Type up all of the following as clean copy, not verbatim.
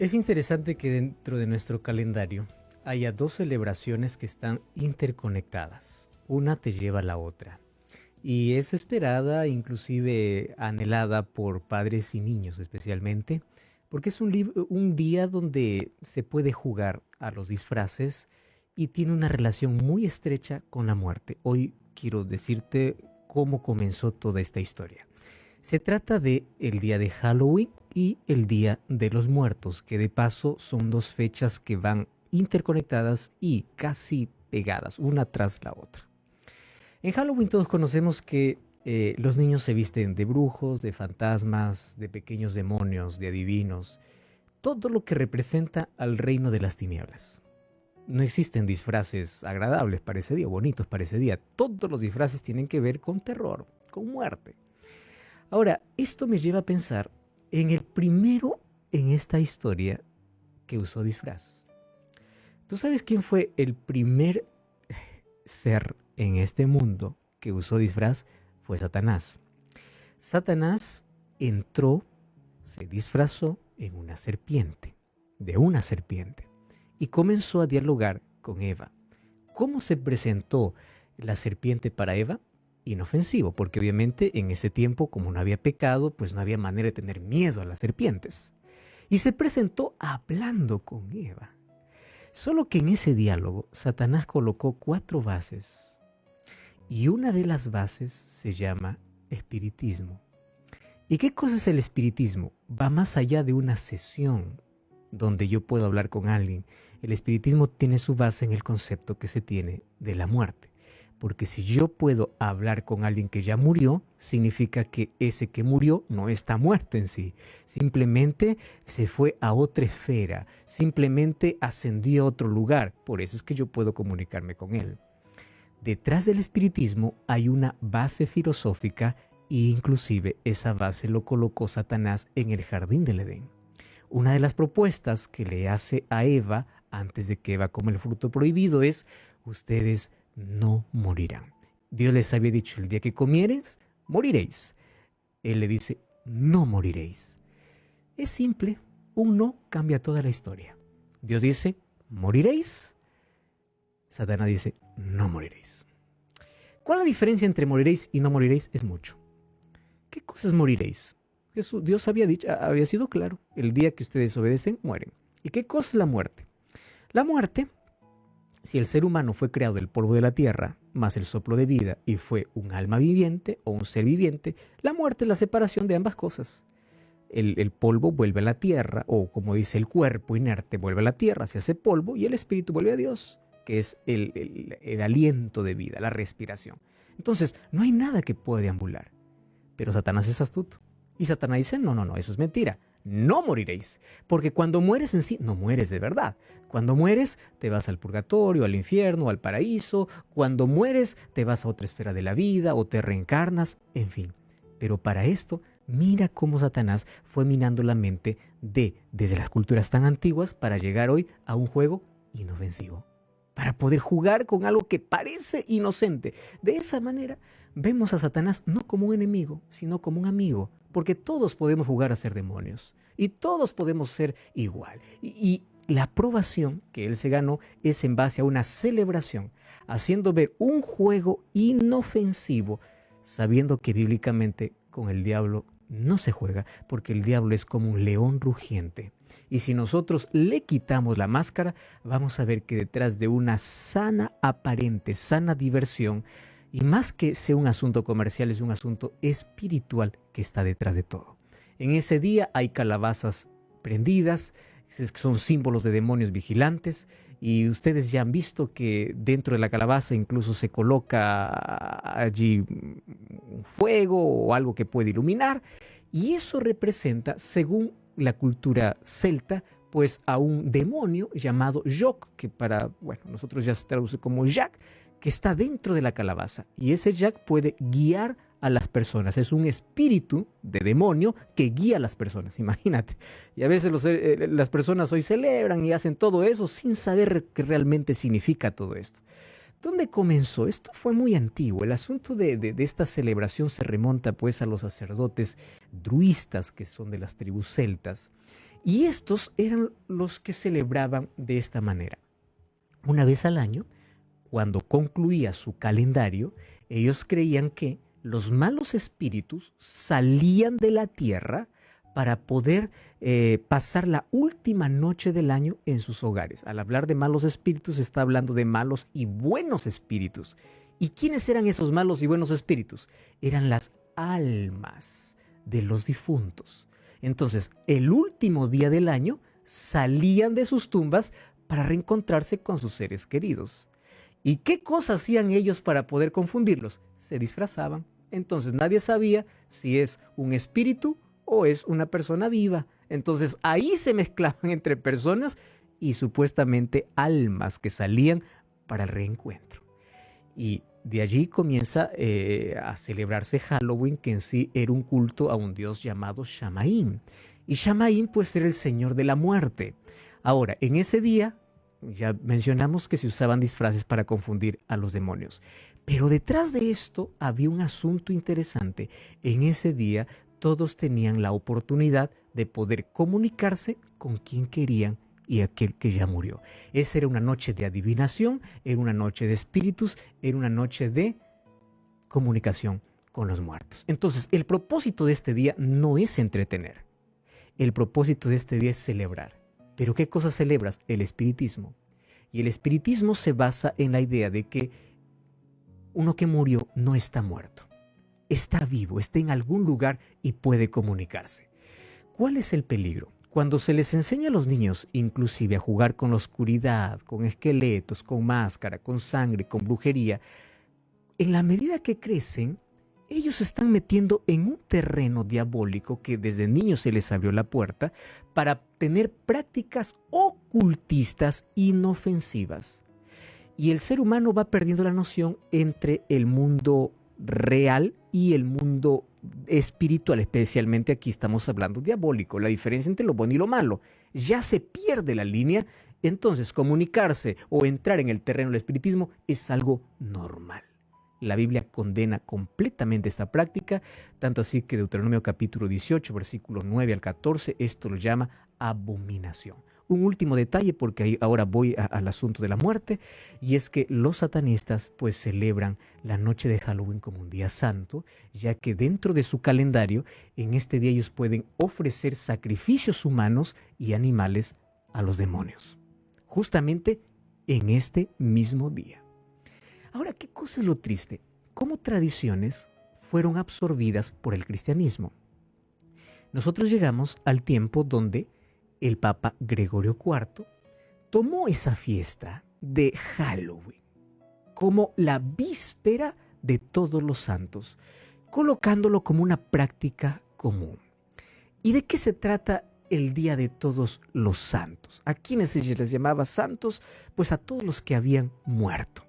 Es interesante que dentro de nuestro calendario haya dos celebraciones que están interconectadas. Una te lleva a la otra. Y es esperada, inclusive anhelada por padres y niños especialmente, porque es un día donde se puede jugar a los disfraces y tiene una relación muy estrecha con la muerte. Hoy quiero decirte cómo comenzó toda esta historia. Se trata de el día de Halloween y el Día de los Muertos, que de paso son dos fechas que van interconectadas y casi pegadas, una tras la otra. En Halloween todos conocemos que los niños se visten de brujos, de fantasmas, de pequeños demonios, de adivinos, todo lo que representa al reino de las tinieblas. No existen disfraces agradables para ese día, bonitos para ese día. Todos los disfraces tienen que ver con terror, con muerte. Ahora, esto me lleva a pensar en el primero en esta historia que usó disfraz. ¿Tú sabes quién fue el primer ser en este mundo que usó disfraz? Fue Satanás. Satanás entró, se disfrazó en una serpiente, de una serpiente, y comenzó a dialogar con Eva. ¿Cómo se presentó la serpiente para Eva? Inofensivo, porque obviamente en ese tiempo, como no había pecado, pues no había manera de tener miedo a las serpientes. Y se presentó hablando con Eva. Solo que en ese diálogo, Satanás colocó 4 bases. Y una de las bases se llama espiritismo. ¿Y qué cosa es el espiritismo? Va más allá de una sesión donde yo puedo hablar con alguien. El espiritismo tiene su base en el concepto que se tiene de la muerte. Porque si yo puedo hablar con alguien que ya murió, significa que ese que murió no está muerto en sí. Simplemente se fue a otra esfera, simplemente ascendió a otro lugar. Por eso es que yo puedo comunicarme con él. Detrás del espiritismo hay una base filosófica e inclusive esa base lo colocó Satanás en el jardín del Edén. Una de las propuestas que le hace a Eva antes de que Eva coma el fruto prohibido es: ustedes no morirán. Dios les había dicho: el día que comieres, moriréis. Él le dice: no moriréis. Es simple, un no cambia toda la historia. Dios dice: moriréis. Satanás dice: no moriréis. ¿Cuál es la diferencia entre moriréis y no moriréis? Es mucho. ¿Qué cosas moriréis? Dios había sido claro: el día que ustedes obedecen, mueren. ¿Y qué cosa es la muerte? La muerte, si el ser humano fue creado del polvo de la tierra, más el soplo de vida, y fue un alma viviente o un ser viviente, la muerte es la separación de ambas cosas. El polvo vuelve a la tierra, o como dice el cuerpo inerte, vuelve a la tierra, se hace polvo, y el espíritu vuelve a Dios, que es el aliento de vida, la respiración. Entonces, no hay nada que pueda deambular. Pero Satanás es astuto. Y Satanás dice: no, eso es mentira. No moriréis, porque cuando mueres en sí, no mueres de verdad. Cuando mueres, te vas al purgatorio, al infierno, al paraíso. Cuando mueres, te vas a otra esfera de la vida o te reencarnas, en fin. Pero para esto, mira cómo Satanás fue minando la mente desde las culturas tan antiguas para llegar hoy a un juego inofensivo, para poder jugar con algo que parece inocente. De esa manera, vemos a Satanás no como un enemigo, sino como un amigo, porque todos podemos jugar a ser demonios y todos podemos ser igual. Y la aprobación que él se ganó es en base a una celebración, haciendo ver un juego inofensivo, sabiendo que bíblicamente con el diablo no se juega, porque el diablo es como un león rugiente. Y si nosotros le quitamos la máscara, vamos a ver que detrás de una aparente sana diversión, y más que sea un asunto comercial, es un asunto espiritual que está detrás de todo. En ese día hay calabazas prendidas, son símbolos de demonios vigilantes, y ustedes ya han visto que dentro de la calabaza incluso se coloca allí un fuego o algo que puede iluminar, y eso representa, según la cultura celta, pues a un demonio llamado Joc, que nosotros ya se traduce como Jack, que está dentro de la calabaza, y ese Jack puede guiar a las personas. Es un espíritu de demonio que guía a las personas, imagínate. Y a veces las personas hoy celebran y hacen todo eso sin saber qué realmente significa todo esto. ¿Dónde comenzó? Esto fue muy antiguo. El asunto de esta celebración se remonta pues a los sacerdotes druistas, que son de las tribus celtas. Y estos eran los que celebraban de esta manera. Una vez al año, cuando concluía su calendario, ellos creían que los malos espíritus salían de la tierra para poder pasar la última noche del año en sus hogares. Al hablar de malos espíritus, está hablando de malos y buenos espíritus. ¿Y quiénes eran esos malos y buenos espíritus? Eran las almas de los difuntos. Entonces, el último día del año salían de sus tumbas para reencontrarse con sus seres queridos. ¿Y qué cosas hacían ellos para poder confundirlos? Se disfrazaban. Entonces nadie sabía si es un espíritu o es una persona viva. Entonces ahí se mezclaban entre personas y supuestamente almas que salían para el reencuentro. Y de allí comienza a celebrarse Halloween, que en sí era un culto a un dios llamado Shamaín. Y Shamaín pues era el señor de la muerte. Ahora, en ese día ya mencionamos que se usaban disfraces para confundir a los demonios. Pero detrás de esto había un asunto interesante. En ese día todos tenían la oportunidad de poder comunicarse con quien querían y aquel que ya murió. Esa era una noche de adivinación, era una noche de espíritus, era una noche de comunicación con los muertos. Entonces, el propósito de este día no es entretener. El propósito de este día es celebrar. ¿Pero qué cosa celebras? El espiritismo. Y el espiritismo se basa en la idea de que uno que murió no está muerto. Está vivo, está en algún lugar y puede comunicarse. ¿Cuál es el peligro? Cuando se les enseña a los niños inclusive a jugar con la oscuridad, con esqueletos, con máscara, con sangre, con brujería, en la medida que crecen, ellos se están metiendo en un terreno diabólico que desde niños se les abrió la puerta para tener prácticas ocultistas inofensivas. Y el ser humano va perdiendo la noción entre el mundo real y el mundo espiritual, especialmente aquí estamos hablando diabólico, la diferencia entre lo bueno y lo malo. Ya se pierde la línea, entonces comunicarse o entrar en el terreno del espiritismo es algo normal. La Biblia condena completamente esta práctica, tanto así que Deuteronomio capítulo 18, versículos 9 al 14, esto lo llama abominación. Un último detalle, porque ahora voy al asunto de la muerte, y es que los satanistas pues celebran la noche de Halloween como un día santo, ya que dentro de su calendario, en este día ellos pueden ofrecer sacrificios humanos y animales a los demonios, justamente en este mismo día. Ahora, ¿qué cosa es lo triste? ¿Cómo tradiciones fueron absorbidas por el cristianismo? Nosotros llegamos al tiempo donde el Papa Gregorio IV tomó esa fiesta de Halloween como la víspera de Todos los Santos, colocándolo como una práctica común. ¿Y de qué se trata el Día de Todos los Santos? ¿A quiénes se les llamaba santos? Pues a todos los que habían muerto.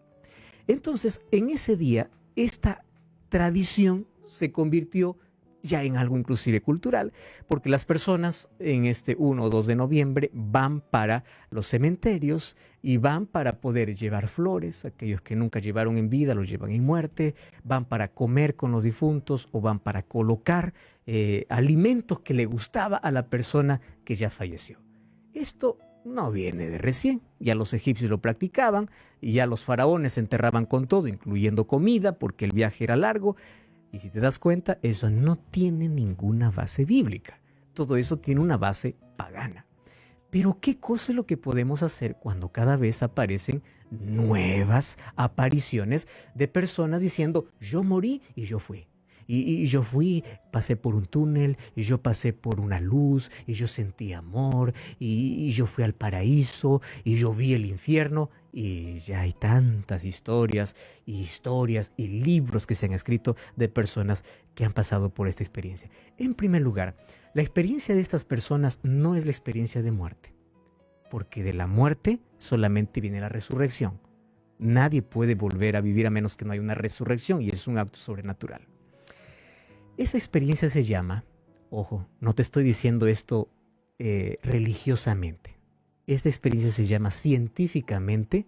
Entonces, en ese día, esta tradición se convirtió ya en algo inclusive cultural, porque las personas en este 1 o 2 de noviembre van para los cementerios y van para poder llevar flores, aquellos que nunca llevaron en vida los llevan en muerte, van para comer con los difuntos o van para colocar alimentos que le gustaba a la persona que ya falleció. Esto no viene de recién, ya los egipcios lo practicaban y ya los faraones se enterraban con todo, incluyendo comida, porque el viaje era largo. Y si te das cuenta, eso no tiene ninguna base bíblica. Todo eso tiene una base pagana. Pero ¿qué cosa es lo que podemos hacer cuando cada vez aparecen nuevas apariciones de personas diciendo, yo morí y yo fui? Y yo fui, pasé por un túnel, y yo pasé por una luz, y yo sentí amor, y yo fui al paraíso, y yo vi el infierno, y ya hay tantas historias y libros que se han escrito de personas que han pasado por esta experiencia. En primer lugar, la experiencia de estas personas no es la experiencia de muerte, porque de la muerte solamente viene la resurrección. Nadie puede volver a vivir a menos que no haya una resurrección, y es un acto sobrenatural. Esa experiencia se llama, ojo, no te estoy diciendo esto religiosamente. Esta experiencia se llama científicamente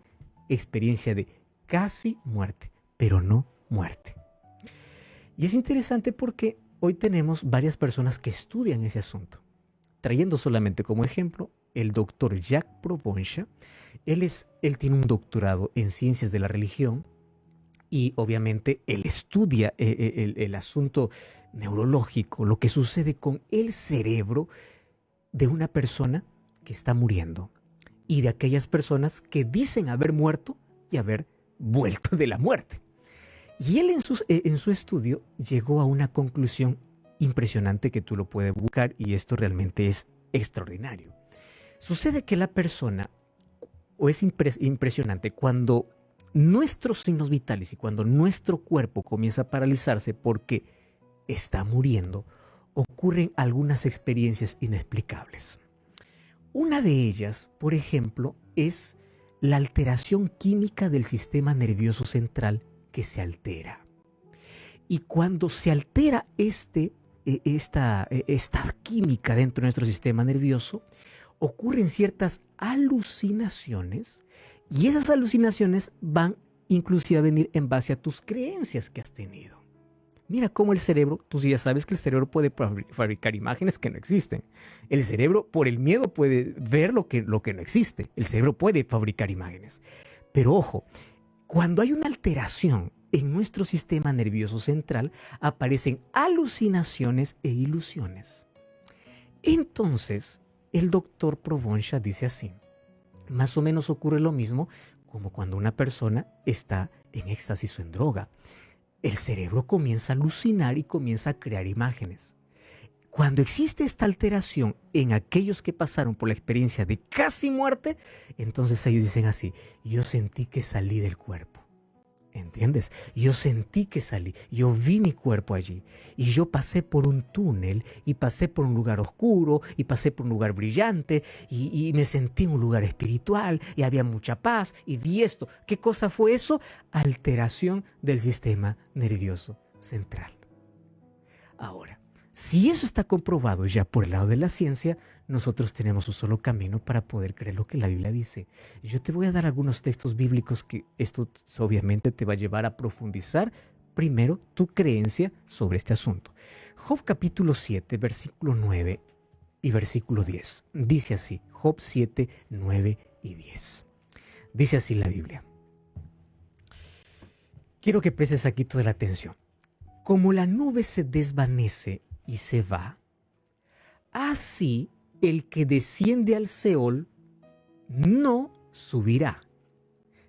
experiencia de casi muerte, pero no muerte. Y es interesante porque hoy tenemos varias personas que estudian ese asunto. trayendo solamente como ejemplo el doctor Jacques Provenza. Él tiene un doctorado en ciencias de la religión y obviamente él estudia el asunto neurológico, lo que sucede con el cerebro de una persona que está muriendo y de aquellas personas que dicen haber muerto y haber vuelto de la muerte. Y él en su estudio llegó a una conclusión impresionante que tú lo puedes buscar, y esto realmente es extraordinario. Sucede que la persona, o es impresionante, cuando nuestros signos vitales y cuando nuestro cuerpo comienza a paralizarse porque está muriendo, ocurren algunas experiencias inexplicables. Una de ellas, por ejemplo, es la alteración química del sistema nervioso central que se altera. Y cuando se altera esta química dentro de nuestro sistema nervioso, ocurren ciertas alucinaciones, y esas alucinaciones van inclusive a venir en base a tus creencias que has tenido. Mira cómo el cerebro, tú ya sabes que el cerebro puede fabricar imágenes que no existen. El cerebro por el miedo puede ver lo que no existe. El cerebro puede fabricar imágenes. Pero ojo, cuando hay una alteración en nuestro sistema nervioso central, aparecen alucinaciones e ilusiones. Entonces, el doctor Provenza dice así: más o menos ocurre lo mismo como cuando una persona está en éxtasis o en droga. El cerebro comienza a alucinar y comienza a crear imágenes. Cuando existe esta alteración en aquellos que pasaron por la experiencia de casi muerte, entonces ellos dicen así: yo sentí que salí del cuerpo. ¿Entiendes? Yo sentí que salí, yo vi mi cuerpo allí y yo pasé por un túnel y pasé por un lugar oscuro y pasé por un lugar brillante y me sentí en un lugar espiritual y había mucha paz y vi esto. ¿Qué cosa fue eso? Alteración del sistema nervioso central. Ahora, si eso está comprobado ya por el lado de la ciencia, nosotros tenemos un solo camino para poder creer lo que la Biblia dice. Yo te voy a dar algunos textos bíblicos que esto obviamente te va a llevar a profundizar primero tu creencia sobre este asunto. Job capítulo 7, versículo 9 y versículo 10. Dice así, Job 7, 9 y 10. Dice así la Biblia. Quiero que prestes aquí toda la atención. Como la nube se desvanece y se va, así el que desciende al Seol no subirá.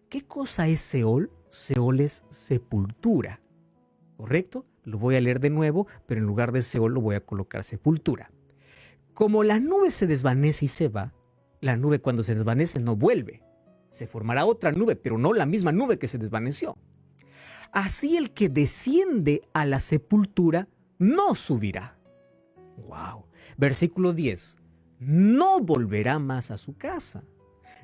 ¿Qué cosa es Seol? Seol es sepultura, ¿correcto? Lo voy a leer de nuevo, pero en lugar de Seol lo voy a colocar sepultura. Como la nube se desvanece y se va, la nube cuando se desvanece no vuelve. Se formará otra nube, pero no la misma nube que se desvaneció. Así el que desciende a la sepultura no subirá. ¡Wow! Versículo 10. No volverá más a su casa,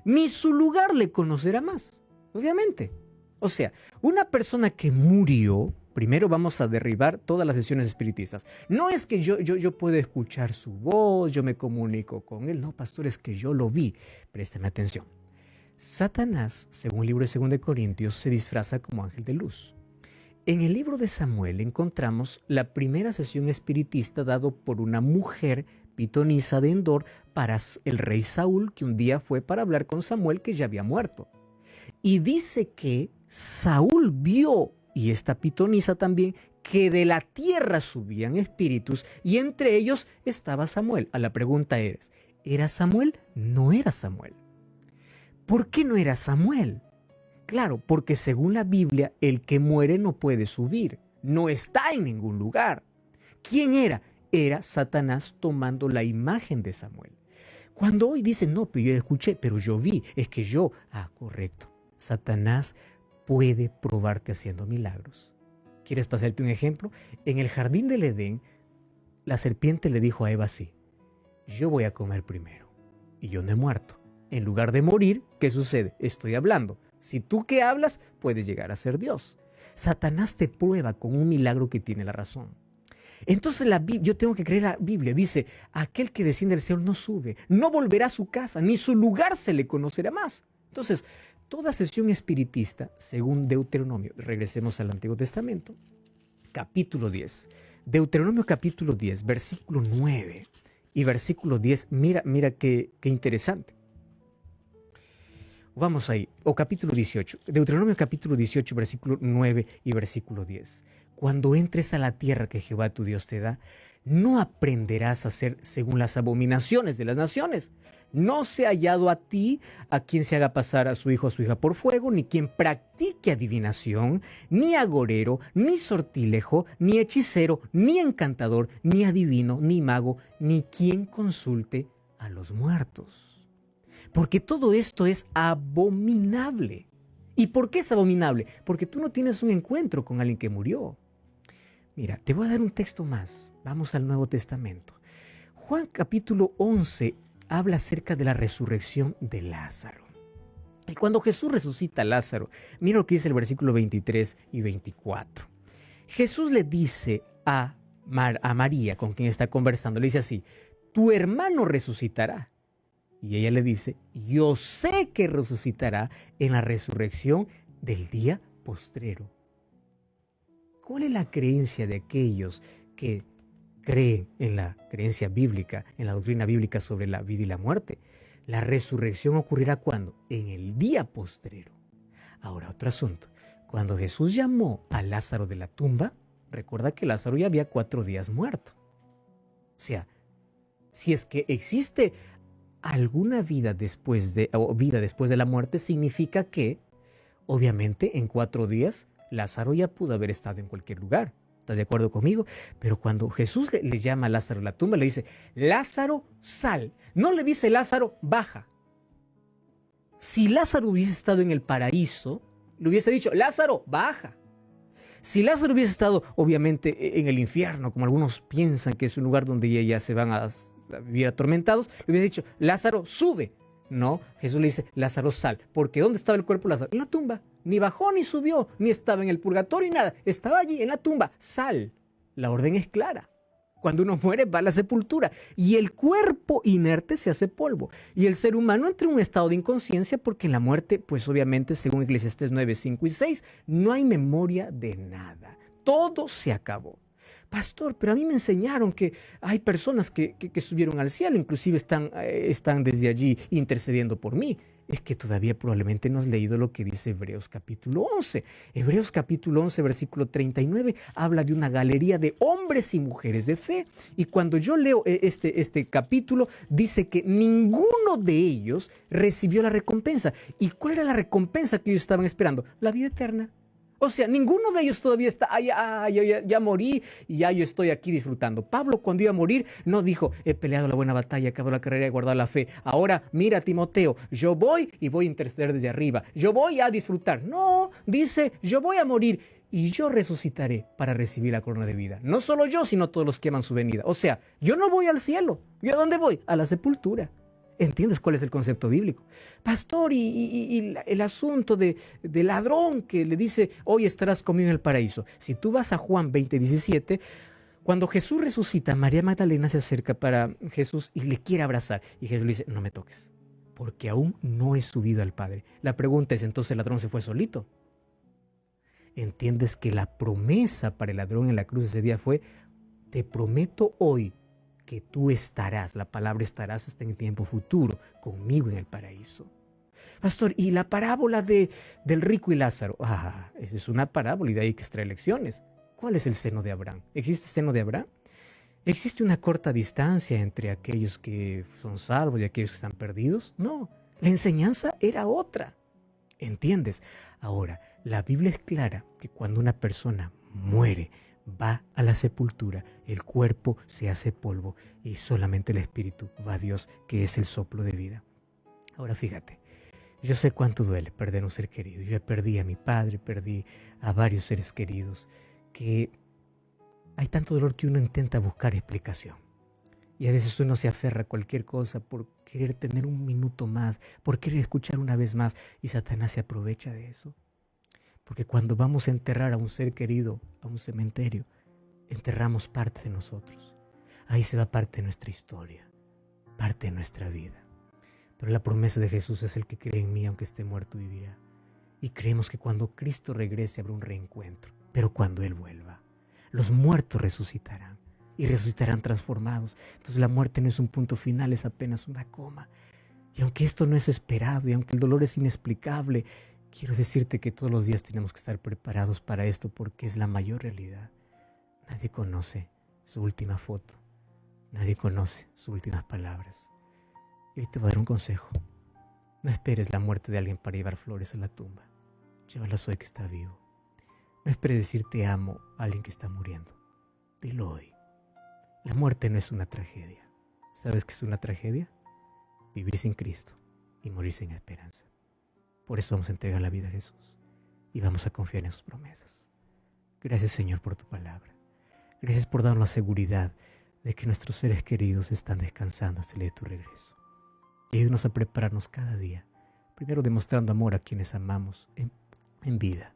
ni su lugar le conocerá más. Obviamente. O sea, una persona que murió, primero vamos a derribar todas las sesiones espiritistas. No es que yo puedo escuchar su voz, yo me comunico con él. No, pastor, es que yo lo vi. Préstame atención. Satanás, según el libro de 2 Corintios, se disfraza como ángel de luz. En el libro de Samuel encontramos la primera sesión espiritista dado por una mujer pitonisa de Endor para el rey Saúl, que un día fue para hablar con Samuel, que ya había muerto. Y dice que Saúl vio, y esta pitonisa también, que de la tierra subían espíritus y entre ellos estaba Samuel. A la pregunta es, ¿era Samuel? No era Samuel. ¿Por qué no era Samuel? Claro, porque según la Biblia, el que muere no puede subir, no está en ningún lugar. ¿Quién era? Era Satanás tomando la imagen de Samuel. Cuando hoy dicen, no, pero yo escuché, pero yo vi, es que yo, correcto. Satanás puede probarte haciendo milagros. ¿Quieres pasarte un ejemplo? En el jardín del Edén, la serpiente le dijo a Eva así: yo voy a comer primero y yo no he muerto. En lugar de morir, ¿qué sucede? Estoy hablando. Si tú que hablas, puedes llegar a ser Dios. Satanás te prueba con un milagro que tiene la razón. Entonces yo tengo que creer la Biblia. Dice, aquel que desciende del cielo no sube, no volverá a su casa, ni su lugar se le conocerá más. Entonces, toda sesión espiritista, según Deuteronomio, regresemos al Antiguo Testamento, capítulo 10. Deuteronomio capítulo 10, versículo 9. y versículo 10. Mira qué interesante. Vamos ahí, o capítulo 18, Deuteronomio capítulo 18, versículo 9 y versículo 10. Cuando entres a la tierra que Jehová tu Dios te da, no aprenderás a hacer según las abominaciones de las naciones. No se ha hallado a ti a quien se haga pasar a su hijo o a su hija por fuego, ni quien practique adivinación, ni agorero, ni sortilejo, ni hechicero, ni encantador, ni adivino, ni mago, ni quien consulte a los muertos. Porque todo esto es abominable. ¿Y por qué es abominable? Porque tú no tienes un encuentro con alguien que murió. Mira, te voy a dar un texto más. Vamos al Nuevo Testamento. Juan capítulo 11 habla acerca de la resurrección de Lázaro. Y cuando Jesús resucita a Lázaro, mira lo que dice el versículo 23 y 24. Jesús le dice a María, con quien está conversando, le dice así: tu hermano resucitará. Y ella le dice: yo sé que resucitará en la resurrección del día postrero. ¿Cuál es la creencia de aquellos que creen en la creencia bíblica, en la doctrina bíblica sobre la vida y la muerte? La resurrección ocurrirá ¿cuándo? En el día postrero. Ahora, otro asunto. Cuando Jesús llamó a Lázaro de la tumba, recuerda que Lázaro ya había 4 días muerto. O sea, si es que existe alguna vida después de la muerte, significa que, obviamente, en 4 días, Lázaro ya pudo haber estado en cualquier lugar. ¿Estás de acuerdo conmigo? Pero cuando Jesús le llama a Lázaro a la tumba, le dice: Lázaro, sal. No le dice: Lázaro, baja. Si Lázaro hubiese estado en el paraíso, le hubiese dicho: Lázaro, baja. Si Lázaro hubiese estado, obviamente, en el infierno, como algunos piensan que es un lugar donde ya se van a vivir atormentados, le hubiese dicho: Lázaro, sube. No, Jesús le dice: Lázaro, sal. Porque ¿dónde estaba el cuerpo de Lázaro? En la tumba. Ni bajó ni subió, ni estaba en el purgatorio ni nada. Estaba allí en la tumba. Sal. La orden es clara. Cuando uno muere va a la sepultura y el cuerpo inerte se hace polvo. Y el ser humano entra en un estado de inconsciencia porque en la muerte, pues obviamente, según Eclesiastés 9, 5 y 6, no hay memoria de nada. Todo se acabó. Pastor, pero a mí me enseñaron que hay personas que subieron al cielo, inclusive están desde allí intercediendo por mí. Es que todavía probablemente no has leído lo que dice Hebreos capítulo 11. Hebreos capítulo 11, versículo 39, habla de una galería de hombres y mujeres de fe. Y cuando yo leo este capítulo, dice que ninguno de ellos recibió la recompensa. ¿Y cuál era la recompensa que ellos estaban esperando? La vida eterna. O sea, ninguno de ellos todavía está: ya morí y ya yo estoy aquí disfrutando. Pablo, cuando iba a morir, no dijo: he peleado la buena batalla, he acabado la carrera, he guardado la fe. Ahora, mira, Timoteo, yo voy y voy a interceder desde arriba. Yo voy a disfrutar. No, dice: yo voy a morir y yo resucitaré para recibir la corona de vida. No solo yo, sino todos los que aman su venida. O sea, yo no voy al cielo. ¿Yo a dónde voy? A la sepultura. ¿Entiendes cuál es el concepto bíblico? Pastor, y el asunto del ladrón que le dice: hoy estarás conmigo en el paraíso. Si tú vas a Juan 20:17, cuando Jesús resucita, María Magdalena se acerca para Jesús y le quiere abrazar. Y Jesús le dice: no me toques, porque aún no he subido al Padre. La pregunta es: ¿entonces el ladrón se fue solito? ¿Entiendes que la promesa para el ladrón en la cruz ese día fue: te prometo hoy que tú estarás, la palabra estarás está en tiempo futuro, conmigo en el paraíso? Pastor, ¿y la parábola del rico y Lázaro? Esa es una parábola y de ahí hay que extraer lecciones. ¿Cuál es el seno de Abraham? ¿Existe seno de Abraham? ¿Existe una corta distancia entre aquellos que son salvos y aquellos que están perdidos? No, la enseñanza era otra. ¿Entiendes? Ahora, la Biblia es clara que cuando una persona muere, va a la sepultura, el cuerpo se hace polvo y solamente el espíritu va a Dios, que es el soplo de vida. Ahora fíjate, yo sé cuánto duele perder un ser querido. Yo perdí a mi padre, perdí a varios seres queridos, que hay tanto dolor que uno intenta buscar explicación. Y a veces uno se aferra a cualquier cosa por querer tener un minuto más, por querer escuchar una vez más, y Satanás se aprovecha de eso. Porque cuando vamos a enterrar a un ser querido a un cementerio, enterramos parte de nosotros. Ahí se va parte de nuestra historia, parte de nuestra vida. Pero la promesa de Jesús es: el que cree en mí, aunque esté muerto, vivirá. Y creemos que cuando Cristo regrese habrá un reencuentro. Pero cuando Él vuelva, los muertos resucitarán. y resucitarán transformados. Entonces la muerte no es un punto final, es apenas una coma. Y aunque esto no es esperado y aunque el dolor es inexplicable, quiero decirte que todos los días tenemos que estar preparados para esto porque es la mayor realidad. Nadie conoce su última foto. Nadie conoce sus últimas palabras. Y hoy te voy a dar un consejo. No esperes la muerte de alguien para llevar flores a la tumba. Llévalas hoy que está vivo. No esperes decir te amo a alguien que está muriendo. Dilo hoy. La muerte no es una tragedia. ¿Sabes qué es una tragedia? Vivir sin Cristo y morir sin esperanza. Por eso vamos a entregar la vida a Jesús y vamos a confiar en sus promesas. Gracias, Señor, por tu palabra. Gracias por darnos la seguridad de que nuestros seres queridos están descansando hasta el día de tu regreso. Y ayúdanos a prepararnos cada día, primero demostrando amor a quienes amamos en vida.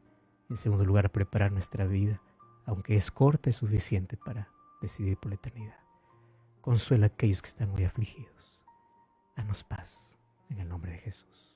En segundo lugar, a preparar nuestra vida, aunque es corta, es suficiente para decidir por la eternidad. Consuela a aquellos que están muy afligidos. Danos paz en el nombre de Jesús.